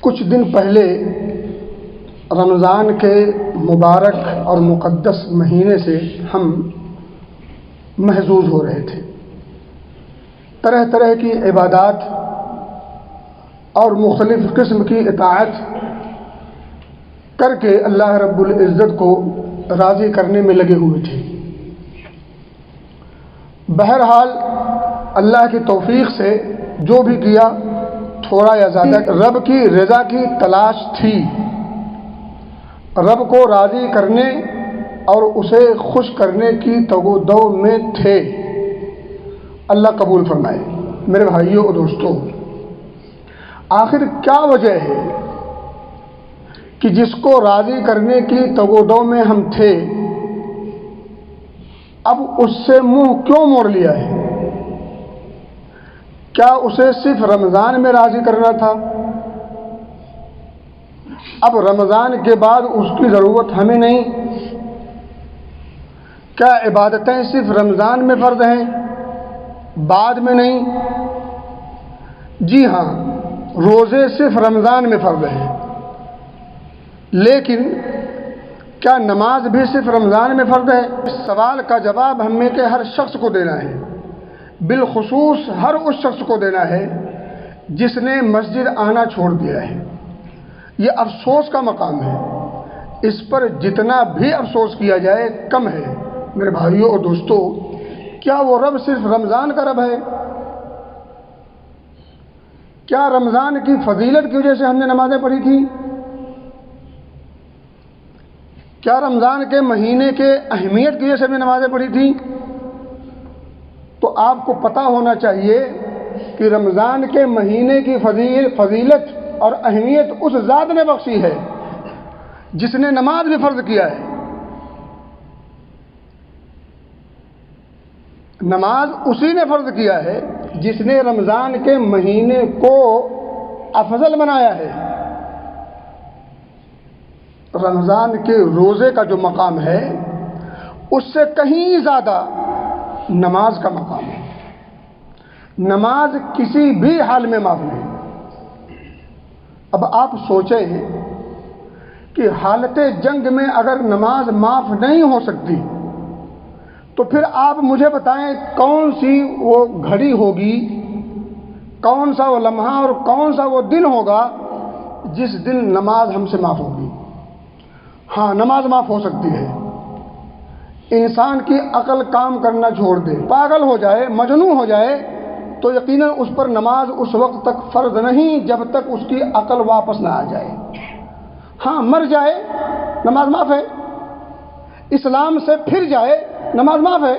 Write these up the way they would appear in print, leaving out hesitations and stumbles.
کچھ دن پہلے رمضان کے مبارک اور مقدس مہینے سے ہم محظوظ ہو رہے تھے۔ طرح طرح کی عبادات اور مختلف قسم کی اطاعت کر کے اللہ رب العزت کو راضی کرنے میں لگے ہوئے تھے۔ بہرحال اللہ کی توفیق سے جو بھی کیا تھوڑا یا زیادہ رب کی رضا کی تلاش تھی، رب کو راضی کرنے اور اسے خوش کرنے کی تگودو میں تھے۔ اللہ قبول فرمائے۔ میرے بھائیوں اور دوستوں، آخر کیا وجہ ہے کہ جس کو راضی کرنے کی تگودو میں ہم تھے اب اس سے منہ کیوں موڑ لیا ہے؟ کیا اسے صرف رمضان میں راضی کرنا تھا؟ اب رمضان کے بعد اس کی ضرورت ہمیں نہیں؟ کیا عبادتیں صرف رمضان میں فرض ہیں، بعد میں نہیں؟ جی ہاں، روزے صرف رمضان میں فرض ہیں، لیکن کیا نماز بھی صرف رمضان میں فرض ہے؟ اس سوال کا جواب ہم میں کے ہر شخص کو دینا ہے، بالخصوص ہر اس شخص کو دینا ہے جس نے مسجد آنا چھوڑ دیا ہے۔ یہ افسوس کا مقام ہے، اس پر جتنا بھی افسوس کیا جائے کم ہے۔ میرے بھائیوں اور دوستوں، کیا وہ رب صرف رمضان کا رب ہے؟ کیا رمضان کی فضیلت کی وجہ سے ہم نے نمازیں پڑھی تھیں؟ کیا رمضان کے مہینے کے اہمیت کی وجہ سے ہم نے نمازیں پڑھی تھیں؟ تو آپ کو پتہ ہونا چاہیے کہ رمضان کے مہینے کی فضیلت اور اہمیت اس ذات نے بخشی ہے جس نے نماز بھی فرض کیا ہے۔ نماز اسی نے فرض کیا ہے جس نے رمضان کے مہینے کو افضل بنایا ہے۔ رمضان کے روزے کا جو مقام ہے اس سے کہیں زیادہ نماز کا مقام ہے۔ نماز کسی بھی حال میں معاف نہیں۔ اب آپ سوچیں کہ حالت جنگ میں اگر نماز معاف نہیں ہو سکتی تو پھر آپ مجھے بتائیں کون سی وہ گھڑی ہوگی، کون سا وہ لمحہ اور کون سا وہ دن ہوگا جس دن نماز ہم سے معاف ہوگی؟ ہاں، نماز معاف ہو سکتی ہے۔ انسان کی عقل کام کرنا چھوڑ دے، پاگل ہو جائے، مجنون ہو جائے تو یقیناً اس پر نماز اس وقت تک فرض نہیں جب تک اس کی عقل واپس نہ آ جائے۔ ہاں، مر جائے نماز معاف ہے، اسلام سے پھر جائے نماز معاف ہے،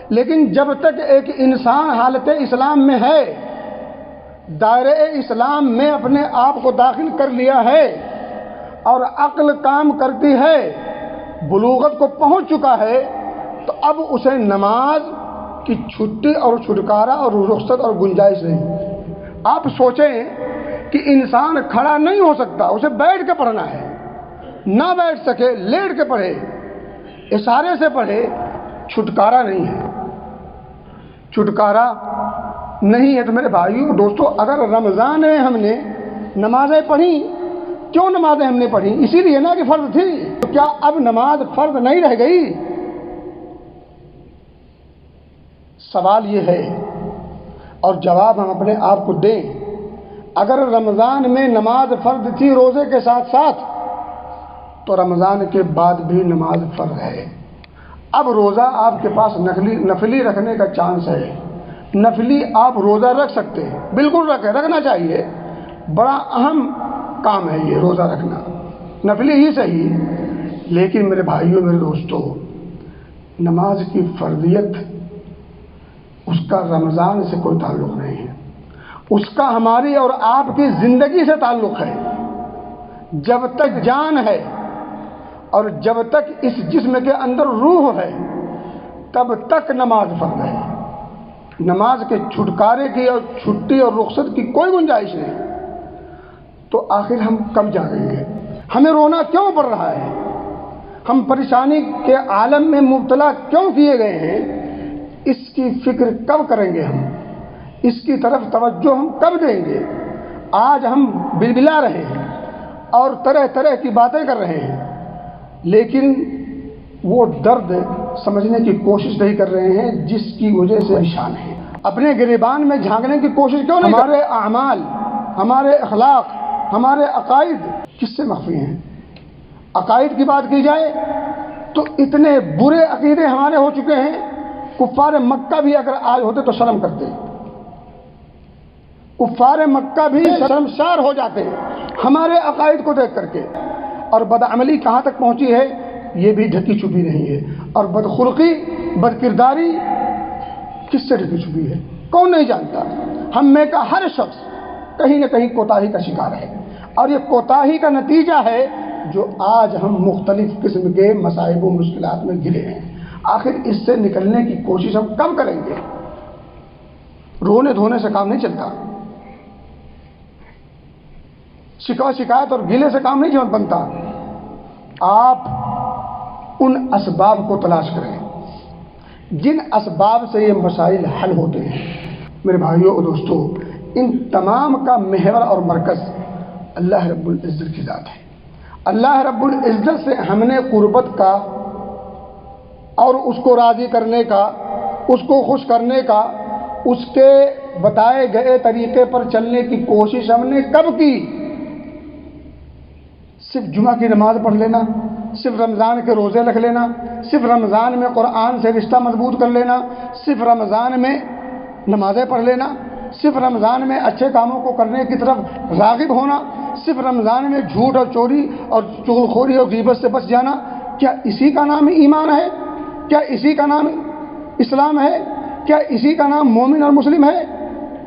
لیکن جب تک ایک انسان حالت اسلام میں ہے، دائرہ اسلام میں اپنے آپ کو داخل کر لیا ہے اور عقل کام کرتی ہے، بلوغت کو پہنچ چکا ہے، تو اب اسے نماز کی چھٹی اور چھٹکارا اور رخصت اور گنجائش نہیں۔ آپ سوچیں کہ انسان کھڑا نہیں ہو سکتا، اسے بیٹھ کے پڑھنا ہے، نہ بیٹھ سکے لیٹ کے پڑھے، اشارے سے پڑھے، چھٹکارا نہیں ہے۔ چھٹکارا نہیں ہے۔ تو میرے بھائیوں دوستوں، اگر رمضان میں ہم نے نمازیں پڑھی، کیوں نمازیں ہم نے پڑھی؟ اسی لیے نا کہ فرض تھی۔ تو کیا اب نماز فرض نہیں رہ گئی؟ سوال یہ ہے اور جواب ہم اپنے آپ کو دیں۔ اگر رمضان میں نماز فرض تھی روزے کے ساتھ ساتھ تو رمضان کے بعد بھی نماز فرض ہے۔ اب روزہ آپ کے پاس نفلی رکھنے کا چانس ہے۔ نفلی آپ روزہ رکھ سکتے ہیں، بالکل رکھنا چاہیے، بڑا اہم کام ہے یہ روزہ رکھنا، نفلی ہی صحیح۔ لیکن میرے بھائیوں میرے دوستوں، نماز کی فرضیت اس کا رمضان سے کوئی تعلق نہیں ہے، اس کا ہماری اور آپ کی زندگی سے تعلق ہے۔ جب تک جان ہے اور جب تک اس جسم کے اندر روح ہے تب تک نماز فرض ہے۔ نماز کے چھٹکارے کی اور چھٹی اور رخصت کی کوئی گنجائش نہیں۔ تو آخر ہم کب جانیں گے؟ ہمیں رونا کیوں پڑ رہا ہے؟ ہم پریشانی کے عالم میں مبتلا کیوں کیے گئے ہیں؟ اس کی فکر کب کریں گے ہم؟ اس کی طرف توجہ ہم کب دیں گے؟ آج ہم بلبلا رہے ہیں اور طرح طرح کی باتیں کر رہے ہیں، لیکن وہ درد سمجھنے کی کوشش نہیں کر رہے ہیں جس کی وجہ سے پریشان ہیں۔ اپنے گریبان میں جھانکنے کی کوشش کیوں نہیں؟ ہمارے اعمال، ہمارے اخلاق، ہمارے عقائد کس سے مخفی ہیں؟ عقائد کی بات کی جائے تو اتنے برے عقیدے ہمارے ہو چکے ہیں، کفار مکہ بھی اگر آج ہوتے تو شرم کرتے، کفار مکہ بھی شرمسار ہو جاتے ہمارے عقائد کو دیکھ کر کے۔ اور بدعملی کہاں تک پہنچی ہے یہ بھی ڈھکی چھپی نہیں ہے، اور بدخلقی، بدکرداری کس سے ڈھکی چھپی ہے کون نہیں جانتا؟ ہم میں کا ہر شخص کہیں نہ کہیں کوتاہی کا شکار ہے، اور یہ کوتاہی کا نتیجہ ہے جو آج ہم مختلف قسم کے مصائب و مشکلات میں گھرے ہیں۔ آخر اس سے نکلنے کی کوشش ہم کب کریں گے؟ رونے دھونے سے کام نہیں چلتا، شکوہ شکایت اور گلے سے کام نہیں بنتا۔ آپ ان اسباب کو تلاش کریں جن اسباب سے یہ مسائل حل ہوتے ہیں۔ میرے بھائیوں اور دوستو، ان تمام کا محور اور مرکز اللہ رب العزت کی ذات ہے۔ اللہ رب العزت سے ہم نے قربت کا اور اس کو راضی کرنے کا، اس کو خوش کرنے کا، اس کے بتائے گئے طریقے پر چلنے کی کوشش ہم نے کب کی؟ صرف جمعہ کی نماز پڑھ لینا، صرف رمضان کے روزے رکھ لینا، صرف رمضان میں قرآن سے رشتہ مضبوط کر لینا، صرف رمضان میں نمازیں پڑھ لینا، صرف رمضان میں اچھے کاموں کو کرنے کی طرف راغب ہونا، صرف رمضان میں جھوٹ اور چوری اور چغلخوری اور غیبت سے بچ جانا، کیا اسی کا نام ایمان ہے؟ کیا اسی کا نام اسلام ہے؟ کیا اسی کا نام مومن اور مسلم ہے؟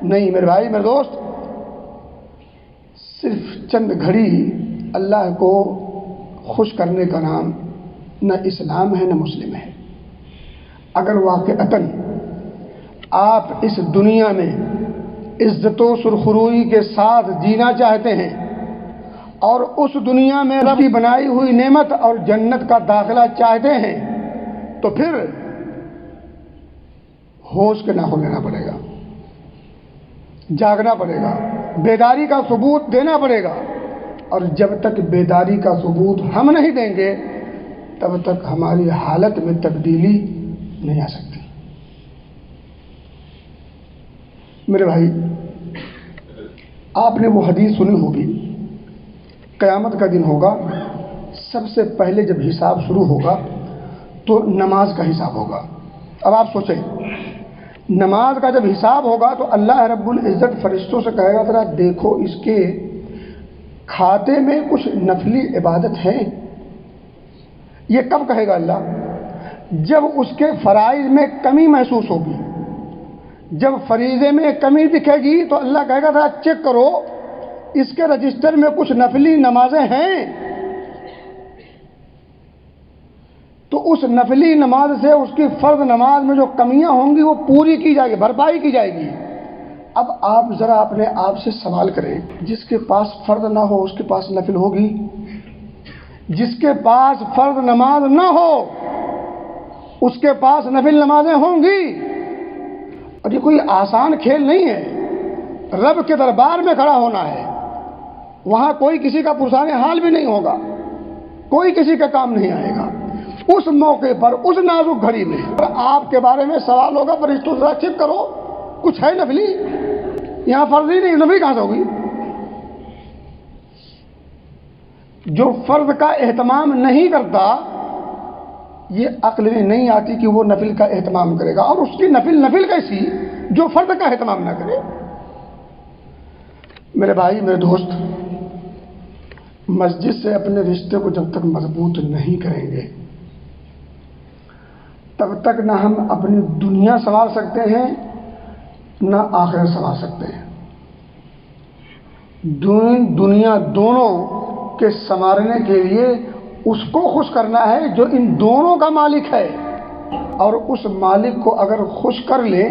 نہیں میرے بھائی، میرے دوست، صرف چند گھڑی اللہ کو خوش کرنے کا نام نہ اسلام ہے نہ مسلم ہے۔ اگر واقعتاً آپ اس دنیا میں عزت و سرخروئی کے ساتھ جینا چاہتے ہیں اور اس دنیا میں رب کی بنائی ہوئی نعمت اور جنت کا داخلہ چاہتے ہیں تو پھر ہوش کے ناخن لینا پڑے گا، جاگنا پڑے گا، بیداری کا ثبوت دینا پڑے گا، اور جب تک بیداری کا ثبوت ہم نہیں دیں گے تب تک ہماری حالت میں تبدیلی نہیں آ سکتی۔ میرے بھائی، آپ نے وہ حدیث سنی ہوگی، قیامت کا دن ہوگا، سب سے پہلے جب حساب شروع ہوگا تو نماز کا حساب ہوگا۔ اب آپ سوچیں، نماز کا جب حساب ہوگا تو اللہ رب العزت فرشتوں سے کہے گا ذرا دیکھو اس کے کھاتے میں کچھ نفلی عبادت ہے۔ یہ کب کہے گا اللہ؟ جب اس کے فرائض میں کمی محسوس ہوگی، جب فریضے میں کمی دکھے گی تو اللہ کہے گا ذرا چیک کرو اس کے رجسٹر میں کچھ نفلی نمازیں ہیں، تو اس نفلی نماز سے اس کی فرض نماز میں جو کمیاں ہوں گی وہ پوری کی جائے گی، بھرپائی کی جائے گی۔ اب آپ ذرا اپنے آپ سے سوال کریں، جس کے پاس فرض نہ ہو اس کے پاس نفل ہوگی؟ جس کے پاس فرض نماز نہ ہو اس کے پاس نفل نمازیں ہوں گی؟ اور یہ کوئی آسان کھیل نہیں ہے، رب کے دربار میں کھڑا ہونا ہے، وہاں کوئی کسی کا پرسان حال بھی نہیں ہوگا، کوئی کسی کا کام نہیں آئے گا۔ اس موقع پر، اس نازک گھڑی میں آپ کے بارے میں سوال ہوگا، فرشتوں ذرا چیک کرو کچھ ہے نفلی؟ یہاں فرض ہی نہیں، نفلی کہاں سے ہوگی؟ جو فرض کا اہتمام نہیں کرتا یہ عقل میں نہیں آتی کہ وہ نفل کا اہتمام کرے گا، اور اس کی نفل کیسی جو فرض کا اہتمام نہ کرے۔ میرے بھائی، میرے دوست، مسجد سے اپنے رشتے کو جب تک مضبوط نہیں کریں گے تب تک نہ ہم اپنی دنیا سنوار سکتے ہیں نہ آخرت سنوار سکتے ہیں۔ دنیا دونوں کے سنوارنے کے لیے اس کو خوش کرنا ہے جو ان دونوں کا مالک ہے، اور اس مالک کو اگر خوش کر لیں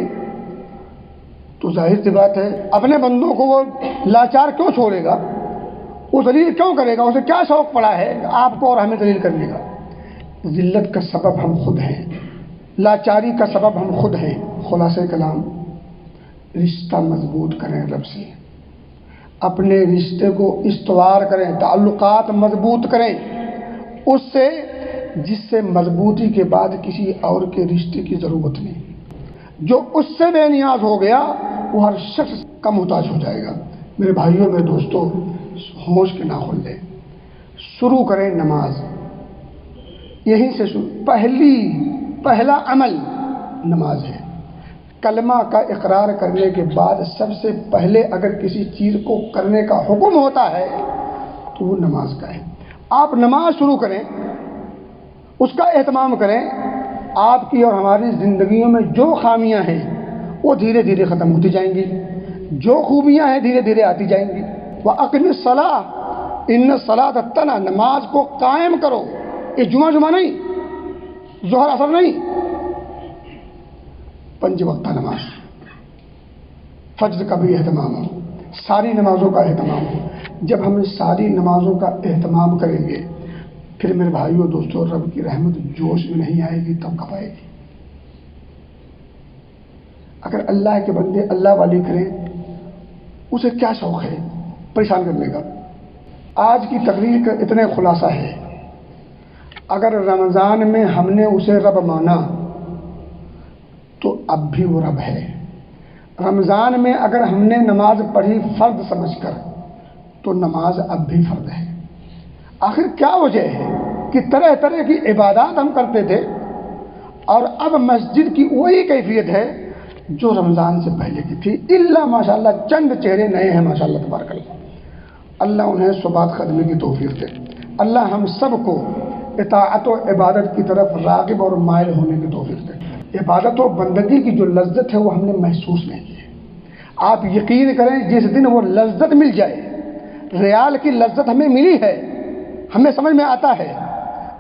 تو ظاہر سی بات ہے اپنے بندوں کو وہ لاچار کیوں چھوڑے گا، وہ ذلیل کیوں کرے گا؟ اسے کیا شوق پڑا ہے آپ کو اور ہمیں ذلیل کرنے کا؟ ذلت کا سبب ہم خود ہیں، لاچاری کا سبب ہم خود ہیں۔ خلاصہ کلام، رشتہ مضبوط کریں رب سے، اپنے رشتے کو استوار کریں، تعلقات مضبوط کریں اس سے جس سے مضبوطی کے بعد کسی اور کے رشتے کی ضرورت نہیں۔ جو اس سے بے نیاز ہو گیا وہ ہر شخص کا محتاج ہو جائے گا۔ میرے بھائیوں، میرے دوستوں، ہوش کے ناخن لیں، شروع کریں نماز یہیں سے پہلا عمل نماز ہے۔ کلمہ کا اقرار کرنے کے بعد سب سے پہلے اگر کسی چیز کو کرنے کا حکم ہوتا ہے تو وہ نماز کا ہے۔ آپ نماز شروع کریں، اس کا اہتمام کریں، آپ کی اور ہماری زندگیوں میں جو خامیاں ہیں وہ دھیرے دھیرے ختم ہوتی جائیں گی، جو خوبیاں ہیں دھیرے دھیرے آتی جائیں گی۔ وَأَقِمِ الصَّلَاةَ إِنَّ الصَّلَاةَ تَنْہَىٰ، نماز کو قائم کرو۔ یہ جمعہ نہیں، ظہر اثر نہیں، 5 وقتہ نماز، فجر کا بھی اہتمام ہو، ساری نمازوں کا اہتمام ہو۔ جب ہم ساری نمازوں کا اہتمام کریں گے پھر میرے بھائیوں دوستوں رب کی رحمت جوش میں نہیں آئے گی تب کب آئے گی؟ اگر اللہ کے بندے اللہ والی کریں اسے کیا شوق ہے پریشان کرنے کا؟ آج کی تقریر کا اتنا خلاصہ ہے، اگر رمضان میں ہم نے اسے رب مانا تو اب بھی وہ رب ہے۔ رمضان میں اگر ہم نے نماز پڑھی فرض سمجھ کر تو نماز اب بھی فرض ہے۔ آخر کیا وجہ ہے کہ طرح طرح کی عبادات ہم کرتے تھے اور اب مسجد کی وہی کیفیت ہے جو رمضان سے پہلے کی تھی، الا ماشاءاللہ چند چہرے نئے ہیں ماشاءاللہ تبارک اللہ۔ اللہ انہیں ثبات قدمی کی توفیق دے۔ اللہ ہم سب کو اطاعت و عبادت کی طرف راغب اور مائل ہونے کی توفیق دے۔ عبادت و بندگی کی جو لذت ہے وہ ہم نے محسوس نہیں کی ہے۔ آپ یقین کریں جس دن وہ لذت مل جائے، ریال کی لذت ہمیں ملی ہے، ہمیں سمجھ میں آتا ہے،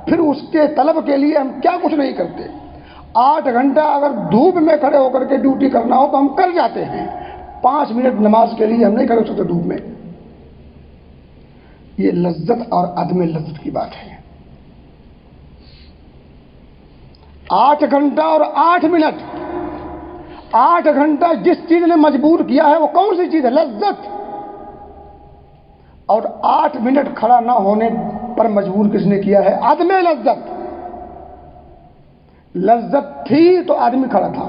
پھر اس کے طلب کے لیے ہم کیا کچھ نہیں کرتے۔ 8 گھنٹہ اگر دھوپ میں کھڑے ہو کر کے ڈیوٹی کرنا ہو تو ہم کر جاتے ہیں، 5 منٹ نماز کے لیے ہم نہیں کھڑے ہو سکتے دھوپ میں۔ یہ لذت اور عدم لذت کی بات ہے۔ 8 گھنٹہ اور 8 منٹ، 8 گھنٹہ جس چیز نے مجبور کیا ہے وہ کون سی چیز ہے؟ لذت۔ اور 8 منٹ کھڑا نہ ہونے پر مجبور کس نے کیا ہے؟ عدم لذت۔ لذت تھی تو آدمی کھڑا تھا،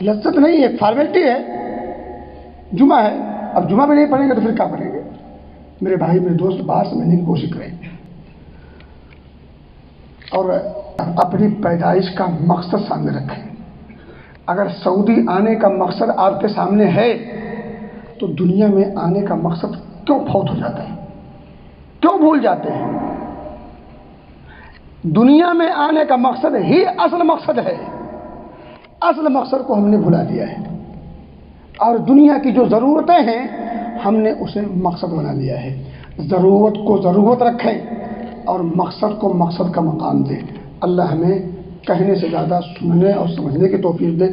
لذت نہیں، ایک فارمیلٹی ہے، جمعہ ہے، اب جمعہ بھی نہیں پڑھیں گے تو پھر کیا پڑھیں گے؟ میرے بھائی میرے دوست بات سمجھنے کی کوشش کریں اور اپنی پیدائش کا مقصد سامنے رکھیں۔ اگر سعودی آنے کا مقصد آپ کے سامنے ہے تو دنیا میں آنے کا مقصد کیوں فوت ہو جاتا ہے؟ کیوں بھول جاتے ہیں؟ دنیا میں آنے کا مقصد ہی اصل مقصد ہے، اصل مقصد کو ہم نے بھلا دیا ہے اور دنیا کی جو ضرورتیں ہیں ہم نے اسے مقصد بنا لیا ہے۔ ضرورت کو ضرورت رکھیں اور مقصد کو مقصد کا مقام دیں۔ اللہ ہمیں کہنے سے زیادہ سننے اور سمجھنے کی توفیق دے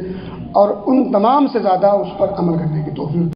اور ان تمام سے زیادہ اس پر عمل کرنے کی توفیق دے۔